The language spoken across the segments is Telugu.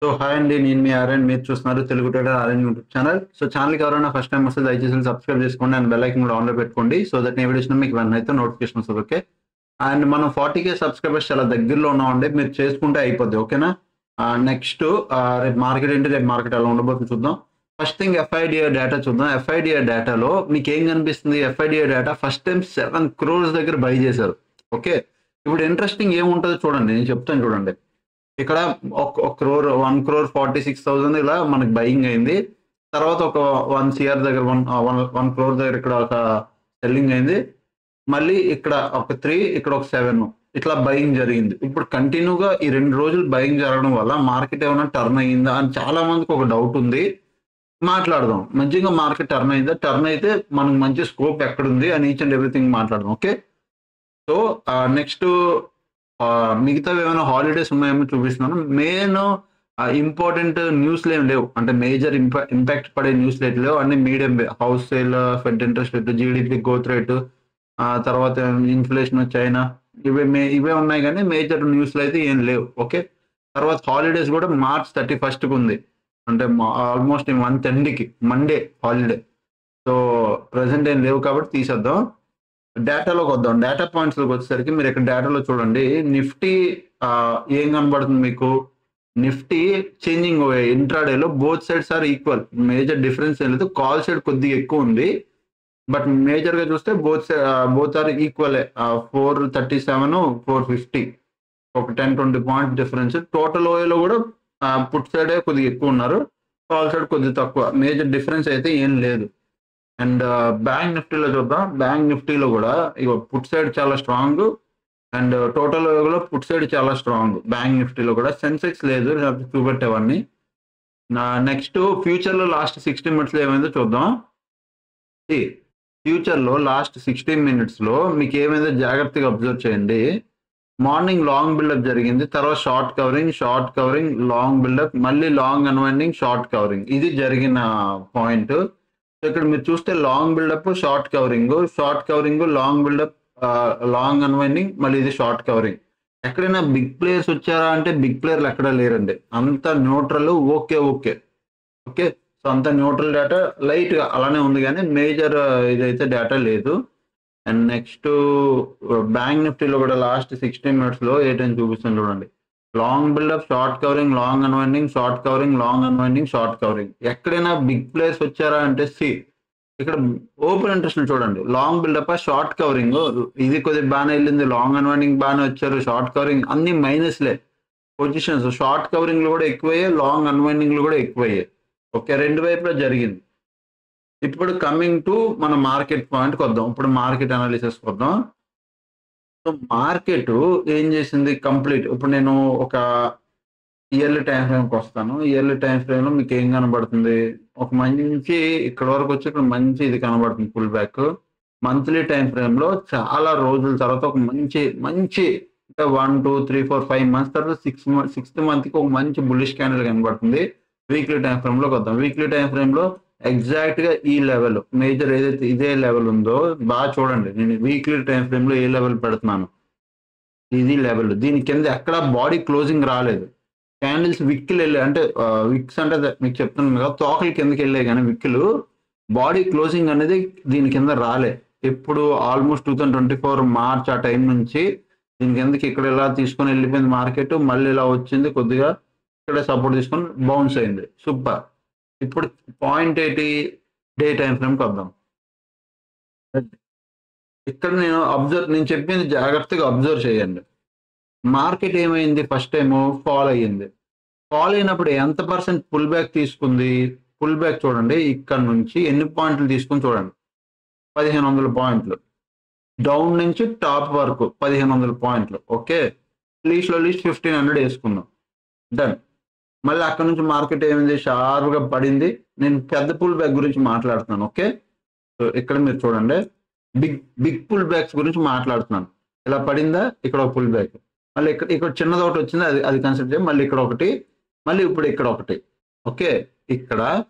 సో హాయ్ అండి, నేను మీ ఆర్ఎన్. మీరు చూస్తున్నారు Telugu trader RN YouTube channel. So ఛానల్కి ఎవరైనా ఫస్ట్ టైం వస్తే దయచేసి సబ్స్క్రైబ్ చేసుకోండి అండ్ బెల్ ఐకన్ కూడా ఆన్లో పెట్టుకోండి. సో దట్ నేను వీడియో మీకు వెంటనే అయితే నోటిఫికేషన్ వస్తుంది. ఓకే, అండ్ మనం 40K సబ్స్క్రైబర్స్ చాలా దగ్గరలో ఉన్నామండి. మీరు చేసుకుంటే అయిపోద్ది. ఓకేనా. నెక్స్ట్ రేపు మార్కెట్ ఏంటి, రేపు మార్కెట్ ఎలా ఉండబోతుంది చూద్దాం. ఫస్ట్ థింగ్ FIDA డేటా చూద్దాం. FIDA డేటాలో మీకు ఏం కనిపిస్తుంది? FIDA data first time 7 crores దగ్గర బై చేశారు. ఓకే, ఇప్పుడు ఇంట్రెస్టింగ్ ఏముంటుందో చూడండి, నేను చెప్తాను చూడండి. ఇక్కడ ఒక క్రోర్ 1,46,000 ఇలా మనకి బయింగ్ అయింది. తర్వాత ఒక 1 CR దగ్గర 1 crore దగ్గర ఇక్కడ ఒక సెల్లింగ్ అయింది. మళ్ళీ ఇక్కడ ఒక 3, ఇక్కడ ఒక 7 ఇట్లా బయింగ్ జరిగింది. ఇప్పుడు కంటిన్యూగా ఈ 2 రోజులు బయింగ్ జరగడం వల్ల మార్కెట్ ఏమైనా టర్న్ అయ్యిందా అని చాలా మందికి ఒక డౌట్ ఉంది. మాట్లాడదాం. మంచిగా మార్కెట్ టర్న్ అయిందా, టర్న్ అయితే మనకు మంచి స్కోప్ ఎక్కడుంది అని ఈచ్ అండ్ ఎవ్రీథింగ్ మాట్లాడదాం. ఓకే, సో నెక్స్ట్ మిగతావి ఏమైనా హాలిడేస్ ఉన్నాయేమో చూపిస్తున్నాను. మెయిన్ ఇంపార్టెంట్ న్యూస్లు ఏం లేవు, అంటే మేజర్ ఇంపాక్ట్ పడే న్యూస్లు అయితే లేవు. అన్ని medium, house sale, fed interest rate, GDP growth rate, తర్వాత ఇన్ఫ్లేషన్, చైనా, ఇవే ఉన్నాయి. కానీ మేజర్ న్యూస్లు అయితే ఏం లేవు. ఓకే, తర్వాత హాలిడేస్ కూడా March 31st ఉంది, అంటే ఆల్మోస్ట్ ఈ మంత్ ఎండ్కి మండే హాలిడే. సో ప్రజెంట్ ఏం లేవు కాబట్టి తీసేద్దాం. డేటాలోకి వద్దాం. డేటా పాయింట్స్లోకి వచ్చేసరికి మీరు ఇక్కడ డేటాలో చూడండి. నిఫ్టీ ఏం కనబడుతుంది మీకు? నిఫ్టీ చేంజింగ్ ఇంట్రాడేలో both sides are equal, major difference ఏం లేదు. కాల్ సైడ్ కొద్దిగా ఎక్కువ ఉంది, బట్ మేజర్గా చూస్తే బోత్ ఆర్ ఈక్వల్. 437, 450, ఒక 10-20 పాయింట్స్ డిఫరెన్స్. టోటల్ ఓఏలో కూడా పుట్ సైడే కొద్దిగా ఎక్కువ ఉన్నారు, కాల్ సైడ్ కొద్దిగా తక్కువ. మేజర్ డిఫరెన్స్ అయితే ఏం లేదు. అండ్ బ్యాంక్ నిఫ్టీలో చూద్దాం. బ్యాంక్ నిఫ్టీలో కూడా ఇక పుట్ సైడ్ చాలా స్ట్రాంగ్, అండ్ టోటల్ లో పుట్ సైడ్ చాలా స్ట్రాంగ్. బ్యాంక్ నిఫ్టీలో కూడా సెన్సెక్స్ లేదు, చూపెట్టేవాడిని. నెక్స్ట్ ఫ్యూచర్లో లాస్ట్ 60 minutes ఏమైందో చూద్దాం. ఫ్యూచర్లో లాస్ట్ 60 minutes మీకు ఏమైందో జాగ్రత్తగా అబ్జర్వ్ చేయండి. మార్నింగ్ లాంగ్ బిల్డప్ జరిగింది, తర్వాత షార్ట్ కవరింగ్, లాంగ్ బిల్డప్, మళ్ళీ లాంగ్ అన్వైండింగ్, షార్ట్ కవరింగ్. ఇది జరిగిన పాయింట్. ఇక్కడ మీరు చూస్తే long buildup, short covering, long buildup, long unwinding, మళ్ళీ ఇది షార్ట్ కవరింగ్. ఎక్కడైనా బిగ్ ప్లేయర్స్ వచ్చారా అంటే బిగ్ ప్లేయర్లు ఎక్కడా లేరండి. అంత న్యూట్రల్. ఓకే, సో అంత న్యూట్రల్ డేటా లైట్గా అలానే ఉంది, కానీ మేజర్ ఇదైతే డేటా లేదు. అండ్ నెక్స్ట్ బ్యాంక్ నిఫ్టీలో కూడా లాస్ట్ 60 minutesలో ఏంటని చూపిస్తాను చూడండి. Long buildup, short covering, long unwinding, short covering, long unwinding, short covering. ఎక్కడైనా బిగ్ ప్లేయర్స్ వచ్చారా అంటే ఇక్కడ ఓపెన్ ఇంట్రెస్ట్ చూడండి. లాంగ్ బిల్డప్, షార్ట్ కవరింగ్, ఇది కొద్దిగా బాగానే వెళ్ళింది, లాంగ్ అన్వైండింగ్ బాగానే వచ్చారు, షార్ట్ కవరింగ్ అన్ని మైనస్లే పొజిషన్స్. షార్ట్ కవరింగ్లు కూడా ఎక్కువయ్యాయి, లాంగ్ అన్వైండింగ్లు కూడా ఎక్కువయ్యాయి. ఓకే, రెండు వైపులా జరిగింది. ఇప్పుడు కమింగ్ టు మన మార్కెట్ పాయింట్కి వద్దాం. ఇప్పుడు మార్కెట్ అనాలిసిస్కి వద్దాం. సో మార్కెట్ ఏం చేసింది కంప్లీట్. ఇప్పుడు నేను ఒక ఇయర్లీ టైం ఫ్రేమ్కి వస్తాను. ఇయర్లీ టైం ఫ్రేమ్లో మీకు ఏం కనబడుతుంది? ఒక మంచి ఇక్కడ వరకు వచ్చి ఇక్కడ మంచి ఇది కనబడుతుంది, పుల్ బ్యాక్. మంత్లీ టైం ఫ్రేమ్లో చాలా రోజుల తర్వాత ఒక మంచి అంటే 1, 2, 3, 4, 5 months తర్వాత 6th monthకి ఒక మంచి బుల్లిష్ క్యాండిల్ కనబడుతుంది. వీక్లీ టైం ఫ్రేమ్లోకి వద్దాం. వీక్లీ టైం ఫ్రేమ్లో ఎగ్జాక్ట్గా ఈ లెవెల్, మేజర్ ఏదైతే ఇదే లెవెల్ ఉందో బాగా చూడండి. నేను వీక్లీ టైం ఫ్రేమ్లో ఏ లెవెల్ పెడుతున్నాను, ఇది లెవెల్. దీని కింద ఎక్కడ బాడీ క్లోజింగ్ రాలేదు. క్యాండిల్స్ విక్కిలు వెళ్ళాయి, అంటే విక్స్ అంటే మీకు చెప్తున్నాను కదా, తోకలు కిందకి వెళ్ళాయి, కానీ విక్కులు బాడీ క్లోజింగ్ అనేది దీని కింద రాలే. ఎప్పుడు ఆల్మోస్ట్ 2024 March ఆ టైం నుంచి దీని కిందకి ఇక్కడ ఇలా తీసుకొని వెళ్ళిపోయింది మార్కెట్. మళ్ళీ ఇలా వచ్చింది, కొద్దిగా ఇక్కడ సపోర్ట్ తీసుకొని బౌన్స్ అయింది. సూపర్. ఇప్పుడు పాయింట్ ఏంటి? డే టైం ఫ్రేమ్కి వద్దాం. ఇక్కడ నేను చెప్పింది జాగ్రత్తగా అబ్జర్వ్ చేయండి. మార్కెట్ ఏమైంది? ఫస్ట్ టైం ఫాల్ అయ్యింది. ఫాల్ అయినప్పుడు ఎంత % పుల్ బ్యాక్ తీసుకుంది? పుల్ బ్యాక్ చూడండి, ఇక్కడ నుంచి ఎన్ని పాయింట్లు తీసుకుని చూడండి. 1500 పాయింట్లు. డౌన్ నుంచి టాప్ వరకు 1500 పాయింట్లు. ఓకే, లీస్ట్ 1500 వేసుకుందాం. డన్. మళ్ళీ అక్కడ నుంచి మార్కెట్ ఏమైంది? షార్ప్గా పడింది. నేను పెద్ద పుల్ బ్యాక్ గురించి మాట్లాడుతున్నాను. ఓకే, సో ఇక్కడ మీరు చూడండి, బిగ్ పుల్ బ్యాక్స్ గురించి మాట్లాడుతున్నాను. ఇలా పడిందా, ఇక్కడ ఒక పుల్ బ్యాక్, మళ్ళీ ఇక్కడ చిన్నది ఒకటి వచ్చింది, అది కన్సిడర్ చేయాలి. మళ్ళీ ఇక్కడ ఒకటి, మళ్ళీ ఇప్పుడు ఇక్కడ ఒకటి. ఓకే, ఇక్కడ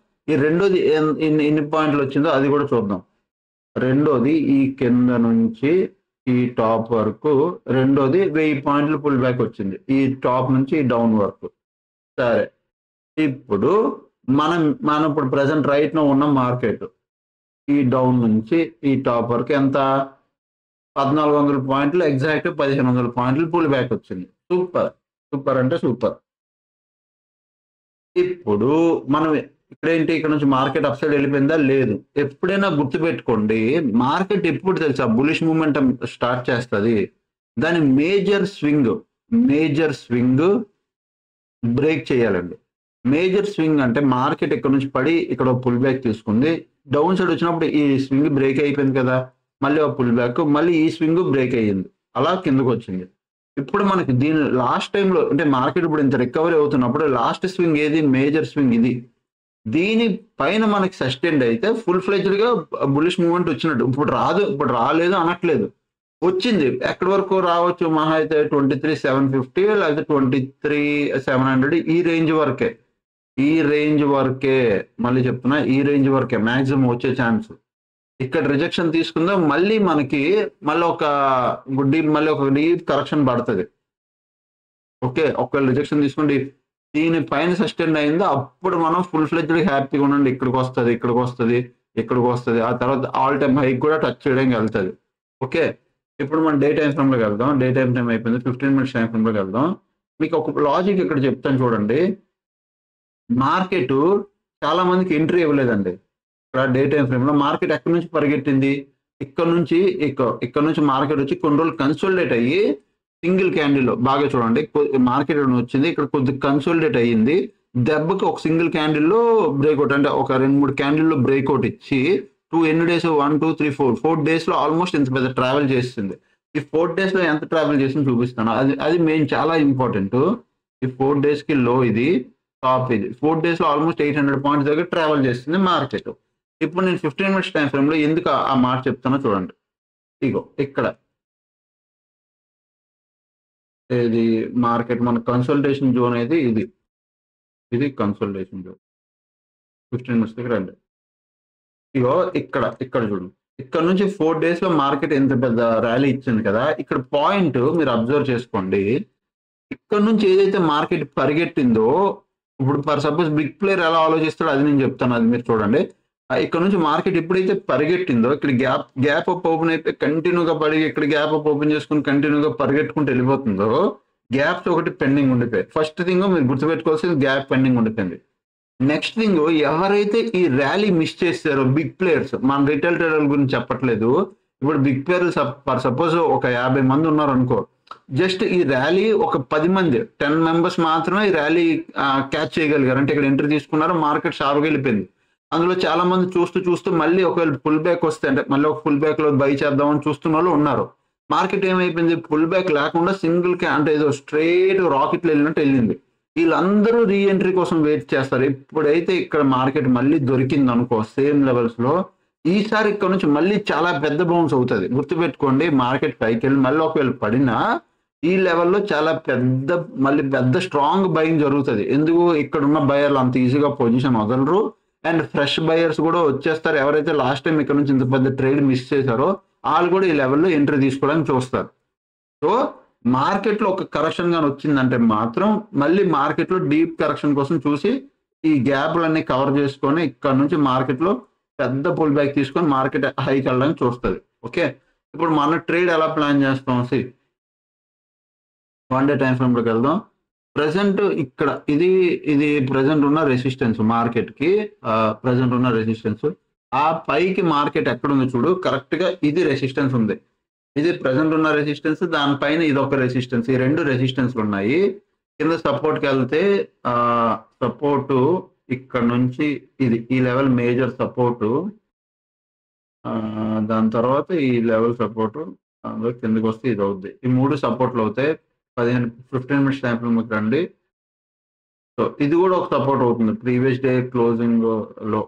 ఈ రెండోది ఎన్ని పాయింట్లు వచ్చిందో అది కూడా చూద్దాం. రెండోది ఈ కింద నుంచి ఈ టాప్ వరకు, రెండోది 1000 పాయింట్లు పుల్ బ్యాక్ వచ్చింది, ఈ టాప్ నుంచి ఈ డౌన్ వరకు. సరే, ఇప్పుడు మనం ఇప్పుడు ప్రెసెంట్ రైట్ నో ఉన్న మార్కెట్ ఈ డౌన్ నుంచి ఈ టాప్ వరకు ఎంత 1400 పాయింట్లు ఎగ్జాక్ట్ 1500 పాయింట్లు పుల్ బ్యాక్ వచ్చింది. సూపర్ సూపర్ అంటే సూపర్. ఇప్పుడు మనం ఇక్కడేంటి, ఇక్కడ నుంచి మార్కెట్ అప్ సైడ్ వెళ్ళిపోయిందా? లేదు. ఎప్పుడైనా గుర్తుపెట్టుకోండి, మార్కెట్ ఎప్పుడు తెలుసా బులిష్ మూమెంటం స్టార్ట్ చేస్తుంది, దాని మేజర్ స్వింగ్ బ్రేక్ చేయాలండి. మేజర్ స్వింగ్ అంటే మార్కెట్ ఇక్కడ నుంచి పడి ఇక్కడ పుల్ బ్యాక్ తీసుకుంది, డౌన్ సైడ్ వచ్చినప్పుడు ఈ స్వింగ్ బ్రేక్ అయిపోయింది కదా, మళ్ళీ ఒక పుల్ బ్యాక్, మళ్ళీ ఈ స్వింగ్ బ్రేక్ అయ్యింది, అలా కిందకు వచ్చింది. ఇప్పుడు మనకి దీని లాస్ట్ టైంలో అంటే మార్కెట్ ఇప్పుడు ఇంత రికవరీ అవుతున్నప్పుడు లాస్ట్ స్వింగ్ ఏది, మేజర్ స్వింగ్ ఇది. దీని పైన మనకి సస్టైన్ అయితే ఫుల్ ఫ్లెజ్డ్ గా బులిష్ మూవ్మెంట్ వచ్చినట్టు. ఇప్పుడు రాలేదు అనట్లేదు, వచ్చింది. ఎక్కడి వరకు రావచ్చు, మహా అయితే 23,750 లేకపోతే 23,700 ఈ రేంజ్ వరకే మళ్ళీ చెప్తున్నా, ఈ రేంజ్ వరకే మాక్సిమం వచ్చే ఛాన్స్. ఇక్కడ రిజెక్షన్ తీసుకుందాం, మళ్ళీ మనకి మళ్ళీ ఒక డీప్ కరెక్షన్ పడుతుంది. ఓకే, ఒకవేళ రిజెక్షన్ తీసుకుంటే దీని పైన సస్టైన్ అయిందో అప్పుడు మనం ఫుల్ ఫ్లెజ్డ్ హ్యాపీగా ఉండండి. ఇక్కడికి వస్తుంది, ఆ తర్వాత ఆల్ టైమ్ హైక్ కూడా టచ్ చేయడానికి వెళ్తుంది. ఓకే, ఇప్పుడు మనం డే టైం ఫ్రేమ్ లోకి వెళ్దాం. డే టైం అయిపోయింది, 15 minutes టైం ఫ్రేమ్ లోకి వెళ్దాం. మీకు ఒక లాజిక్ ఇక్కడ చెప్తాను చూడండి. మార్కెట్ చాలా మందికి ఎంట్రీ ఇవ్వలేదండి. ఇక్కడ డే టైం ఫ్రేమ్ లో మార్కెట్ ఎక్కడి నుంచి పరిగెట్టింది, ఇక్కడ నుంచి మార్కెట్ వచ్చి కొన్ని రోజులు కన్సోలిడేట్ అయ్యి సింగిల్ క్యాండిల్ బాగా చూడండి, మార్కెట్ వచ్చింది, ఇక్కడ కొద్దిగా కన్సోలిడేట్ అయ్యింది, దెబ్బకి ఒక సింగిల్ క్యాండిల్లో బ్రేక్అవుట్, అంటే ఒక 2-3 క్యాండిల్లో బ్రేక్అవుట్ ఇచ్చి ఎన్ని డేస్, 1 2 3 4 డేస్ లో ఆల్మోస్ట్ ఇంత పెద్ద ట్రావెల్ చేస్తుంది. ఈ 4 days లో ఎంత ట్రావెల్ చేసింది చూపిస్తాను, అది మెయిన్ చాలా ఇంపార్టెంట్. ఈ 4 days కి లో ఇది, టాప్ ఇది, 4 days లో ఆల్మోస్ట్ 800 points దగ్గర ట్రావెల్ చేస్తుంది మార్కెట్. ఇప్పుడు నేను 15 minutes టైం ఫ్రేమ్ లో ఎందుకు ఆ మాట చెప్తానో చూడండి. ఇగో ఇక్కడ ఇది మార్కెట్ మన కన్సల్టేషన్ జోన్ అయితే ఇది కన్సల్టేషన్ జోన్. 15 minutes దగ్గర రండి. ఇగో ఇక్కడ చూడండి, ఇక్కడ నుంచి 4 days లో మార్కెట్ ఎంత పెద్ద ర్యాలీ ఇచ్చింది కదా. ఇక్కడ పాయింట్ మీరు అబ్జర్వ్ చేసుకోండి, ఇక్కడ నుంచి ఏదైతే మార్కెట్ పరిగెట్టిందో, ఇప్పుడు ఫర్ సపోజ్ బిగ్ ప్లేయర్ ఎలా ఆలోచిస్తాడో అది నేను చెప్తాను, అది మీరు చూడండి. ఇక్కడ నుంచి మార్కెట్ ఎప్పుడైతే పరిగెట్టిందో ఇక్కడ గ్యాప్ అప్ ఓపెన్ అయిపోయి కంటిన్యూగా పడి ఇక్కడ గ్యాప్ అప్ ఓపెన్ చేసుకుని కంటిన్యూగా పరిగెట్టుకుంటూ వెళ్ళిపోతుందో, గ్యాప్స్ ఒకటి పెండింగ్ ఉండిపోయాయి. ఫస్ట్ థింగ్ మీరు గుర్తుపెట్టుకోవాల్సింది గ్యాప్ పెండింగ్ ఉండిపోయింది. నెక్స్ట్ థింగ్, ఎవరైతే ఈ ర్యాలీ మిస్ చేస్తారో బిగ్ ప్లేయర్స్, మన రిటైల్ ట్రేడర్ల గురించి చెప్పట్లేదు, ఇప్పుడు బిగ్ ప్లేయర్స్ ఫర్ సపోజ్ ఒక 50 మంది ఉన్నారు అనుకో, జస్ట్ ఈ ర్యాలీ ఒక 10 మంది 10 members మాత్రమే ఈ ర్యాలీ క్యాచ్ చేయగలిగారు, అంటే ఇక్కడ ఎంట్రీ తీసుకున్నారు, మార్కెట్ షార్ప్గా వెళ్ళిపోయింది. అందులో చాలా మంది చూస్తూ మళ్ళీ ఒకవేళ పుల్ బ్యాక్ వస్తే, అంటే మళ్ళీ ఒక పుల్ బ్యాక్ లో బై చేద్దామని చూస్తున్న వాళ్ళు ఉన్నారు. మార్కెట్ ఏమైపోయింది, పుల్ బ్యాక్ లేకుండా సింగిల్ అంటే ఏదో స్ట్రైట్ రాకెట్లు వెళ్ళినట్టు వెళ్ళింది. వీళ్ళందరూ రీఎంట్రీ కోసం వెయిట్ చేస్తారు. ఇప్పుడైతే ఇక్కడ మార్కెట్ మళ్ళీ దొరికింది అనుకో సేమ్ లెవెల్స్ లో, ఈసారి ఇక్కడ నుంచి మళ్ళీ చాలా పెద్ద బౌన్స్ అవుతుంది. గుర్తుపెట్టుకోండి, మార్కెట్ పైకి వెళ్ళి మళ్ళీ ఒకవేళ పడినా ఈ లెవెల్లో చాలా పెద్ద స్ట్రాంగ్ బయింగ్ జరుగుతుంది. ఎందుకు, ఇక్కడ ఉన్న బయర్లు అంత ఈజీగా పొజిషన్ వదలరు, అండ్ ఫ్రెష్ బయర్స్ కూడా వచ్చేస్తారు. ఎవరైతే లాస్ట్ టైం ఇక్కడ నుంచి ఇంత పెద్ద ట్రేడ్ మిస్ చేశారో వాళ్ళు కూడా ఈ లెవెల్లో ఎంట్రీ తీసుకోవడానికి చూస్తారు. సో మార్కెట్లో ఒక కరెక్షన్ గాని వచ్చిందంటే మాత్రం మళ్ళీ మార్కెట్లో డీప్ కరెక్షన్ కోసం చూసి ఈ గ్యాప్లన్నీ కవర్ చేసుకొని ఇక్కడ నుంచి మార్కెట్లో పెద్ద పుల్ బ్యాక్ తీసుకొని మార్కెట్ హైకి వెళ్ళడానికి చూస్తుంది. ఓకే, ఇప్పుడు మన ట్రేడ్ ఎలా ప్లాన్ చేస్తాం, 1 day టైం ఫ్రేమ్ లోకి వెళ్దాం. ప్రెసెంట్ ఇక్కడ ఇది ప్రెసెంట్ ఉన్న రెసిస్టెన్స్, మార్కెట్ కి ప్రెసెంట్ ఉన్న రెసిస్టెన్స్. ఆ పైకి మార్కెట్ ఎక్కడ ఉంది చూడు, కరెక్ట్ గా ఇది రెసిస్టెన్స్ ఉంది, ఇది ప్రెసెంట్ ఉన్న రెసిస్టెన్స్, దానిపైన ఇది ఒక రెసిస్టెన్స్, ఈ 2 రెసిస్టెన్స్లు ఉన్నాయి. కింద సపోర్ట్కి వెళ్తే సపోర్టు ఇక్కడ నుంచి ఈ లెవెల్ మేజర్ సపోర్టు, దాని తర్వాత ఈ లెవెల్ సపోర్టు, అందులో కిందకి వస్తే ఇది అవుద్ది. ఈ 3 సపోర్ట్లు అవుతాయి. 15 minutes టైం ఫ్రేమ్కి రండి. సో ఇది కూడా ఒక సపోర్ట్ అవుతుంది ప్రీవియస్ డే క్లోజింగ్ లో.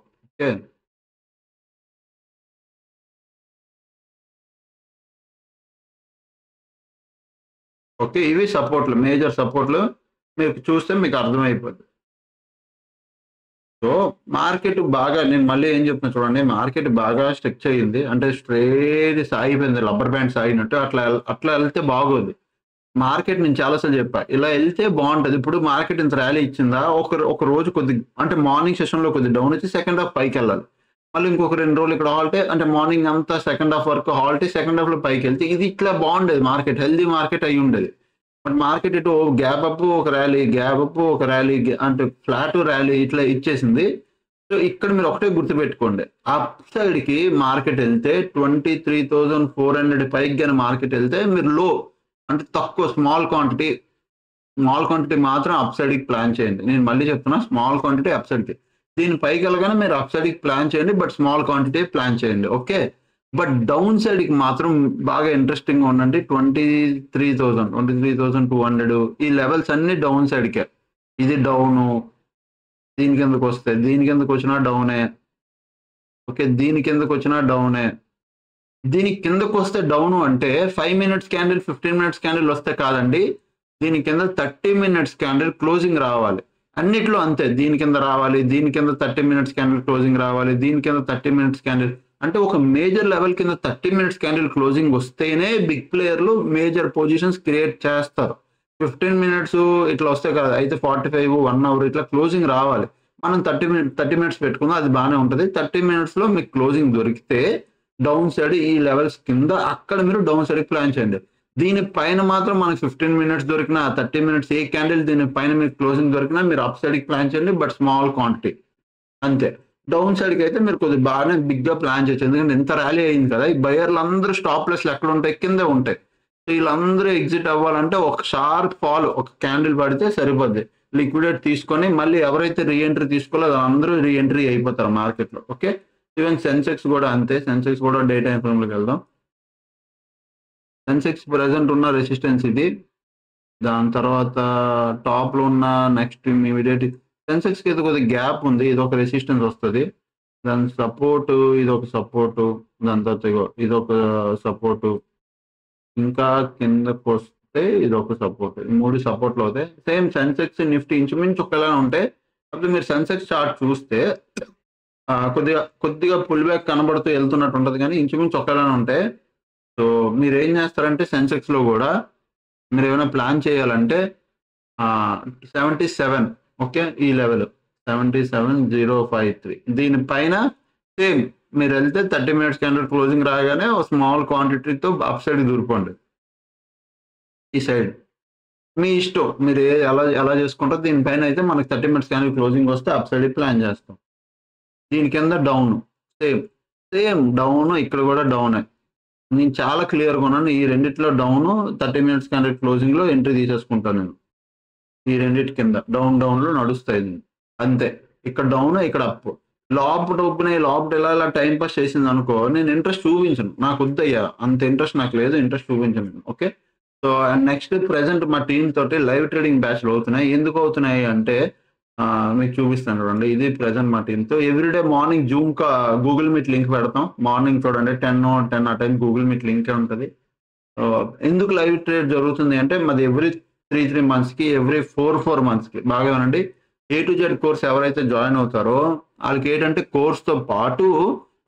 ఓకే, ఇవి సపోర్ట్లు, మేజర్ సపోర్ట్లు మీరు చూస్తే మీకు అర్థమైపోతుంది. సో మార్కెట్ బాగా, నేను మళ్ళీ ఏం చెప్తున్నా చూడండి, మార్కెట్ బాగా స్ట్రెచ్ అయ్యింది, అంటే స్ట్రైట్ సాగిపోయింది, రబ్బర్ బ్యాండ్ సాగినట్టు. అట్లా వెళ్తే బాగోదు. మార్కెట్ నేను చాలాసార్లు చెప్పా. ఇలా ఎళ్తే బావుంటది. ఇప్పుడు మార్కెట్ ఇంత ర్యాలీ ఇచ్చిందా, ఒక రోజు అంటే మార్నింగ్ సెషన్‌లో కొద్దిగా డౌన్ వచ్చి సెకండ్ హాఫ్ పైకెళ్ళాలి. మళ్ళీ ఇంకొక 2 రోజులు ఇక్కడ హాల్టే అంటే మార్నింగ్ అంతా సెకండ్ హాఫ్ వరకు హాల్టే, సెకండ్ హాఫ్‌లో పైకెళ్తే ఇది ఇట్లా బావుండేది మార్కెట్. హెల్తీ మార్కెట్ అయ్యుండేది. బట్ మార్కెట్ ఇటు గ్యాప్ అప్, ఒక ర్యాలీ, గ్యాప్ అప్, ఒక ర్యాలీ అంటే ఫ్లాట్ ర్యాలీ ఇట్లా ఇచ్చేసింది. సో, ఇక్కడ మీరు ఒకటే గుర్తుపెట్టుకోండి. అప్ సైడ్‌కి మార్కెట్ ఎళ్తే 23,400 పైకి గాని మార్కెట్ ఎళ్తే మీరు అంటే తక్కువ స్మాల్ క్వాంటిటీ మాత్రం అప్ సైడ్‌కి ప్లాన్ చేయండి. నేను మళ్ళీ చెప్తున్నా స్మాల్ క్వాంటిటీ అప్ సైడ్‌కి. దీని పైకెళ్ళగానే మీరు అప్ సైడ్‌కి ప్లాన్ చేయండి. బట్ స్మాల్ క్వాంటిటీ ప్లాన్ చేయండి. ఓకే. బట్ డౌన్ సైడ్‌కి మాత్రం బాగా ఇంట్రెస్టింగ్‌గా ఉండండి. 23,200 ఈ లెవెల్స్ అన్నీ డౌన్ సైడ్‌కే. ఇది డౌను. దీని కిందకొస్తాయి. దీని కిందకొచ్చినా డౌనే. ఓకే. దీని కిందకొచ్చినా డౌనే. దీని కిందకొస్తే డౌను అంటే 5 మినిట్స్ క్యాండిల్, 15 మినిట్స్ క్యాండిల్ వస్తే కాదండి. దీని కింద 30 మినిట్స్ క్యాండిల్ క్లోజింగ్ రావాలి. అన్నిట్లో అంతే. దీని కింద రావాలి. దీని కింద 30 మినిట్స్ క్యాండిల్ క్లోజింగ్ రావాలి. దీని కింద 30 మినిట్స్ క్యాండిల్ అంటే ఒక మేజర్ లెవెల్ కింద 30 మినిట్స్ క్యాండిల్ క్లోజింగ్ వస్తేనే బిగ్ ప్లేయర్‌లు మేజర్ పొజిషన్స్ క్రియేట్ చేస్తారు. 15 మినిట్స్ ఇట్లా వస్తాయి కదా! అయితే 45, 1 అవర్ ఇట్లా క్లోజింగ్ రావాలి. మనం 30 మినిట్స్ పెట్టుకుందాం. అది బానే ఉంటది. 30 మినిట్స్‌లో మీకు క్లోజింగ్ దొరికితే డౌన్ సైడ్ ఈ లెవెల్స్ కింద అక్కడ మీరు డౌన్ సైడ్‌కి ప్లాన్ చేయండి. దీని పైన మాత్రం మనకు 15 మినిట్స్ దొరికినా, 30 మినిట్స్ ఏ క్యాండిల్ దీని పైన మీకు క్లోజింగ్ దొరికినా మీరు అప్ సైడ్‌కి ప్లాన్ చేయండి. బట్ స్మాల్ క్వాంటిటీ అంతే. డౌన్ సైడ్‌కి అయితే మీరు కొద్దిగా బాగానే బిగ్‌గా ప్లాన్ చేయొచ్చు. ఎందుకంటే ఇంత ర్యాలీ అయింది కదా! ఈ బయర్లందరూ స్టాప్ లాస్‌లు ఎక్కడుంటాయి? కిందే ఉంటాయి. సో, వీళ్ళందరూ ఎగ్జిట్ అవ్వాలంటే ఒక షార్ప్ ఫాల్ ఒక క్యాండిల్ పడితే సరిపోద్ది. లిక్విడేట్ తీసుకొని మళ్ళీ ఎవరైతే రీ ఎంట్రీ తీసుకోలేదో అందరూ రీ ఎంట్రీ అయిపోతారు మార్కెట్‌లో. ఓకే. ఈవెన్ సెన్సెక్స్ కూడా అంతే. సెన్సెక్స్ కూడా డే టైమ్ ఫ్రేమ్‌లోకి వెళ్దాం. సెన్సెక్స్ ప్రెజెంట్ ఉన్న రెసిస్టెన్స్ ఇది. దాని తర్వాత టాప్‌లో ఉన్న నెక్స్ట్ ఇమ్మీడియేట్ సెన్సెక్స్‌కి అయితే కొద్దిగా గ్యాప్ ఉంది. ఇదొక రెసిస్టెన్స్ వస్తది. దాని సపోర్టు ఇదొక సపోర్టు. దాని తర్వాత ఇదొక సపోర్టు. ఇంకా కిందకొస్తే ఇదొక సపోర్ట్. ఈ 3 సపోర్ట్‌లు అవుతాయి. సేమ్ సెన్సెక్స్, నిఫ్టీ ఇంచుమించు ఒకేలానే ఉంటాయి. కాకపోతే మీరు సెన్సెక్స్ చార్ట్ చూస్తే కొద్దిగా పుల్ బ్యాక్ కనబడుతూ ఎళ్తున్నట్టు ఉంటది గానీ ఇంచుమించు ఒకేలానే ఉంటాయి. సో, మీరేం చేస్తారంటే సెన్సెక్స్‌లో గూడా మీరేమైనా ప్లాన్ చేయాలంటే 77 ఓకే. ఈ లెవెల్ 77,053 దీని పైన సేమ్ మీరెళ్తే 30 మినిట్స్ క్యాండిల్ క్లోజింగ్ రాగానే ఒక స్మాల్ క్వాంటిటీతో అప్ సైడ్‌కి దూరిపోండి. ఈ సైడ్. మీ ఇష్టం. మీరు ఎలా చేసుకుంటారో దీనిపైన అయితే మనకు 30 మినిట్స్ క్యాండిల్ క్లోజింగ్ వస్తే అప్ సైడ్‌కి ప్లాన్ చేస్తాం. దీని కింద డౌను. సేమ్ డౌను ఇక్కడ గూడా డౌనే. నేను చాలా క్లియర్‌గా ఉన్నాను. ఈ రెండిట్లో డౌను 30 మినిట్స్ క్యాండిల్ క్లోజింగ్‌లో ఎంట్రీ తీసేసుకుంటాను నేను. ఈ రెండిటి కింద డౌన్‌లో నడుస్తాయి ఇది. అంతే. ఇక్కడ డౌను, ఇక్కడ అప్. లోపట ఇలా టైమ్ పాస్ చేసిందనుకో నేను ఇంట్రెస్ట్ చూపించను. నాకొద్దయ్యా. అంత ఇంట్రెస్ట్ నాకు లేదు. ఇంట్రెస్ట్ చూపించను నేను. Okay. So, and next present మా టీమ్ తోటి లైవ్ ట్రేడింగ్ బ్యాచ్‌లు అవుతున్నాయి. ఎందుకు అవుతున్నాయి అంటే మీకు చూపిస్తాను చూడండి. ఇది ప్రెజెంట్ మా టీమ్‌తో everyday morning Google Meet link పెడతాం. మార్నింగ్ చూడండి 10 ఆ టైం గూగుల్ మీట్ లింకే ఉంటది. ఎందుకు లైవ్ ట్రేడ్ జరుగుతుంది అంటే మాది ఎవ్రీ 3 మంత్స్‌కి, ఎవ్రీ 4 మంత్స్‌కి బాగా వినండి. ఏ టు జెడ్ కోర్స్ ఎవరైతే జాయిన్ అవుతారో ఆళ్ళకి ఏంటంటే కోర్స్‌తో పాటు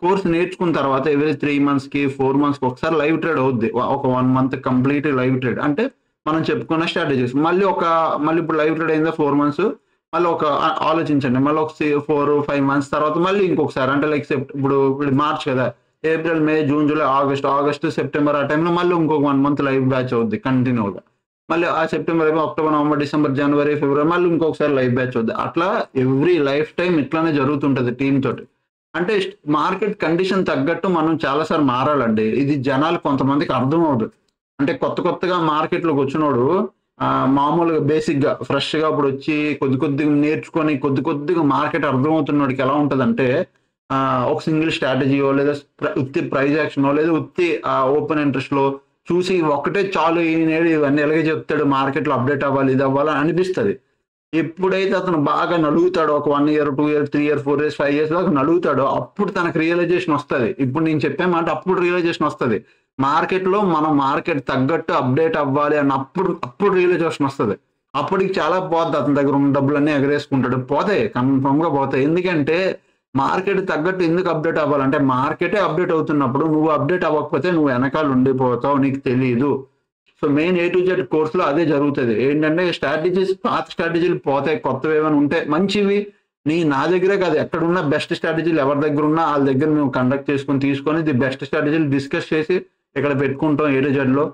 కోర్స్ నేర్చుకున్న తర్వాత ఎవ్రీ 3 మంత్స్‌కి, 4 మంత్స్‌కి ఒకసారి లైవ్ ట్రేడ్ అవుద్ది. ఒక 1 మంత్ కంప్లీట్ లైవ్ ట్రేడ్. అంటే మనం చెప్పుకున్న స్ట్రాటజీస్. మళ్ళీ ఇప్పుడు లైవ్ ట్రేడ్ అయిందా 4 మంత్స్ మళ్ళీ ఆలోచించండి. మళ్ళీ ఒక 4, 5 మంత్స్ తర్వాత మళ్ళీ ఇంకొకసారి అంటే లైక్ ఇప్పుడు మార్చ్ కదా! ఏప్రిల్, మే, జూన్, జూలై, ఆగస్ట్, సెప్టెంబర్ ఆ టైంలో మళ్ళీ ఇంకొక 1 మంత్ లైవ్ బ్యాచ్ అవుద్ది కంటిన్యూగా. మళ్ళీ ఆ సెప్టెంబర్, అక్టోబర్, నవంబర్, డిసెంబర్, జనవరి, ఫిబ్రవరి మళ్ళీ ఇంకొకసారి లైవ్ బ్యాచ్ అవుద్ది. అట్లా ఎవ్రీ లైఫ్ టైమ్ ఇట్లానే జరుగుతుంటది టీమ్ తోటి. అంటే మార్కెట్ కండిషన్ తగ్గట్టు మనం చాలా సార్లు మారాలండి. ఇది జనాలు కొంతమందికి అర్థం అవ్వదు. అంటే కొత్తగా మార్కెట్‌లోకి వచ్చినోడు మామూలుగా బేసిక్‌గా ఫ్రెష్‌గా ఇప్పుడొచ్చి కొద్దిగా నేర్చుకొని కొద్దిగా మార్కెట్ అర్థమవుతున్నోడికి ఎలా ఉంటదంటే ఒక సింగిల్ స్ట్రాటజీయో లేదా ఉత్తి ప్రైస్ యాక్షనో లేదా ఉత్తి ఓపెన్ ఇంట్రెస్ట్‌లో చూసి ఒక్కటే చాలు ఈనేడు ఇవన్నీ ఎలాగే చెప్తాడు మార్కెట్‌లో అప్డేట్ అవ్వాలి, ఇది అవ్వాలి అని అనిపిస్తది. ఎప్పుడైతే అతను బాగా నలుగుతాడో ఒక 1 year, 2 year, 3 year, 4 years, 5 years దాకా నలుగుతాడో అప్పుడు తనకు రియలైజేషన్ వస్తది. ఇప్పుడు నేను చెప్పే మాట అప్పుడు రియలైజేషన్ వస్తది. మార్కెట్‌లో మనం మార్కెట్ తగ్గట్టు అప్డేట్ అవ్వాలి అప్పుడు రియలైజేషన్ వస్తది. అప్పటికి చాలా పోద్ది అతని దగ్గర ఉన్న డబ్బులన్నీ ఎగరేసుకుంటాడు. పోతాయి. కన్ఫర్మ్‌గా పోతాయి. ఎందుకంటే మార్కెట్ తగ్గట్టు ఎందుకు అప్డేట్ అవ్వాలంటే మార్కెటే అప్డేట్ అవుతున్నప్పుడు నువ్వు అప్డేట్ అవ్వకపోతే నువ్వు వెనకాల ఉండిపోతావు. నీకు తెలీదు. So main A to Z కోర్సులో అదే జరుగుతుంది. ఏంటంటే స్ట్రాటజీస్, పాత స్ట్రాటజీలు పోతాయి, కొత్తవి ఏమైనా ఉంటే మంచివి నా దగ్గరే కాదు, ఎక్కడున్న బెస్ట్ స్ట్రాటజీలు ఎవరి దగ్గర ఉన్నా వాళ్ళ దగ్గర మేము కండక్ట్ తీసుకొని ది బెస్ట్ స్ట్రాటజీలు డిస్కస్ చేసి ఇక్కడ పెట్టుకుంటాం. A to Z లో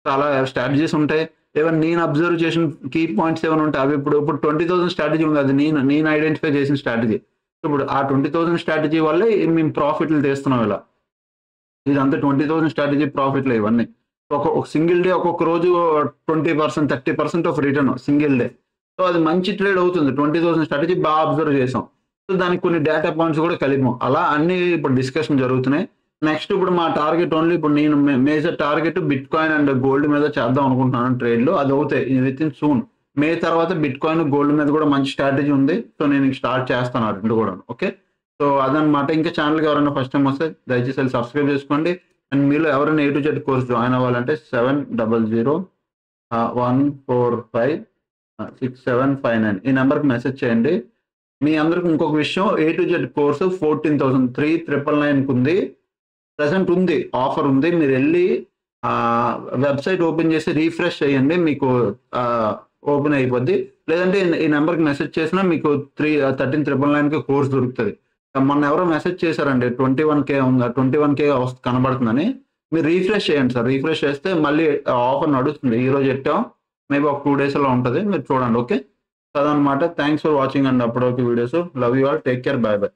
చాలా స్ట్రాటజీస్ ఉంటాయి. ఏమైనా నేను అబ్జర్వ్ చేసిన కీ పాయింట్స్ ఏమైనా ఉంటాయి, అవి ఇప్పుడు 20,000 స్ట్రాటజీ ఉంది, అది నేను ఐడెంటిఫై చేసిన స్ట్రాటజీ. ఇప్పుడు ఆ 20,000 స్ట్రాటజీ వల్లే మేము ప్రాఫిట్లు తీస్తున్నాం. ఇలా ఇదంతా 20,000 స్ట్రాటజీ ప్రాఫిట్లు ఇవన్నీ. ఒక సింగిల్ డే ఒక్కొక్క రోజు 20%, 30% of return single day. So అది మంచి ట్రేడ్ అవుతుంది. 20,000 స్ట్రాటజీ బాగా అబ్జర్వ్ చేసాం. సో దానికి కొన్ని డేటా పాయింట్స్ కూడా కలిపాం. అలా అన్ని ఇప్పుడు డిస్కషన్ జరుగుతున్నాయి. నెక్స్ట్ ఇప్పుడు మా టార్గెట్ ఓన్లీ, ఇప్పుడు నేను major target bit coin and gold మీద చేద్దాం అనుకుంటున్నాను ట్రేడ్లు. అది అవుతాయి విత్ ఇన్ సూన్. మే తర్వాత బిట్ కాయిన్, గోల్డ్ మీద కూడా మంచి స్ట్రాటజీ ఉంది. సో నేను స్టార్ట్ చేస్తాను ఆ రెండు కూడా. ఓకే, సో అదనమాట. ఇంకా ఛానల్కి ఎవరైనా ఫస్ట్ టైం వస్తే దయచేసి సబ్స్క్రైబ్ చేసుకోండి. అండ్ మీలో ఎవరైనా A to Z course join అవ్వాలంటే 7001456759 ఈ నెంబర్కి మెసేజ్ చేయండి. మీ అందరికి ఇంకొక విషయం, A to Z కోర్సు 14,399 ఉంది, ప్రెసెంట్ ఉంది, ఆఫర్ ఉంది. మీరు వెళ్ళి వెబ్సైట్ ఓపెన్ చేసి రీఫ్రెష్ చేయండి, మీకు ఓపెన్ అయిపోద్ది. లేదంటే ఈ నెంబర్కి మెసేజ్ చేసినా మీకు 13,999కి కోర్స్ దొరుకుతుంది. మొన్న ఎవరో మెసేజ్ చేశారండి 21K ఉంది, 21K కనబడుతుందని. మీరు రీఫ్రెష్ చేయండి సార్. రీఫ్రెష్ చేస్తే మళ్ళీ ఆఫర్ నడుస్తుంది. ఈరోజు పెట్టాం, మేబీ ఒక 2 days ఉంటుంది, మీరు చూడండి. ఓకే, అదనమాట. థ్యాంక్స్ ఫర్ వాచింగ్ అండ్ అప్పటివరకు videos. Love you all, take care, bye bye.